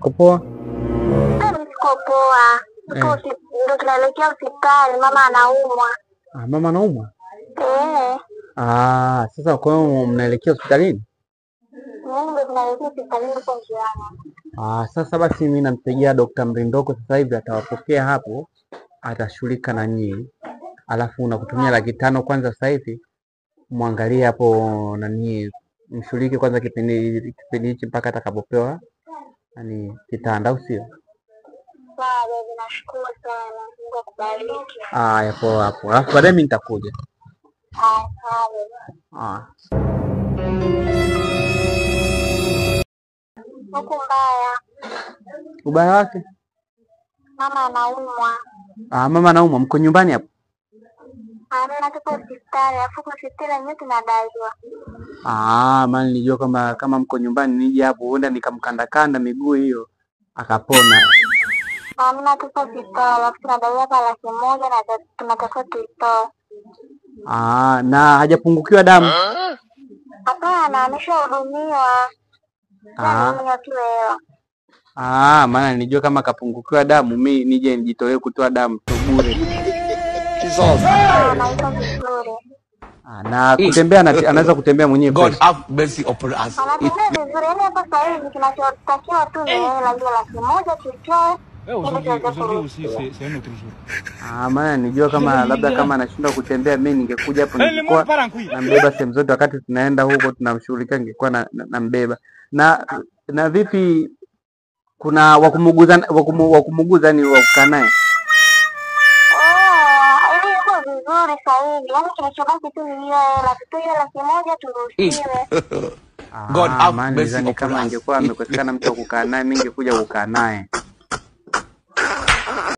uko poa? Niko poa. Ndio tunaelekea hospitali, mama anaumwa. Mama anaumwa? Eh. Sasa kwa hiyo mnaelekea hospitalini? Ndio tunaelekea hospitalini kwa njiani. Sasa basi mimi nampigia Dr. Mrindoko sasa hivi, atawapokea hapo, atashughulika na nyinyi. Alafu unakutumia 500 kwanza sasa hivi. Muangalie hapo nani, mshughulike kwanza kipindi hichi mpaka atakapopewa kitanda, au sio? Sawa, nashukuru sana. Mungu akubariki. Yapo hapo. Alafu baadaye mimi nitakuja. Sawa. Huko mbaya. Ubaya wake? Mama anaumwa. Mama anaumwa, mko nyumbani hapo? Ana tuko hospitali, afu kwa hospitali yenyewe tunadaiwa. Maana nilijua kama mko nyumbani nije hapo huenda nikamkanda miguu hiyo akapona. Amna tuko hospitali, afu tunadaiwa kwa 100,000 na tunatakiwa tuitoe. Na hajapungukiwa damu? Hapana, ameshahudumiwa. Maana nilijua kama kapungukiwa damu mimi nije nijitolee kutoa damu tu bure. Na kutembea anaweza kutembea mwenyewe. God have mercy upon us. Anatembea vizuri, yani hapa sasa hivi kinachotakiwa tu ni hela hiyo 100,000 tuitoe. Maana nijua kama labda kama anashindwa kutembea mimi ningekuja hapo ningekuwa nambeba sehemu zote, wakati tunaenda huko tunamshughulikia ningekuwa nambeba. Na vipi, kuna wakumuguza ni wakukaa naye? Hivi yuko vizuri sasa hivi. Yaani kinachobaki tu ni hiyo hela. Tutoe 100,000 turuhusiwe. God have mercy upon us. Kama ingekuwa amekosekana mtu wa kukaa naye mimi ningekuja kukaa naye.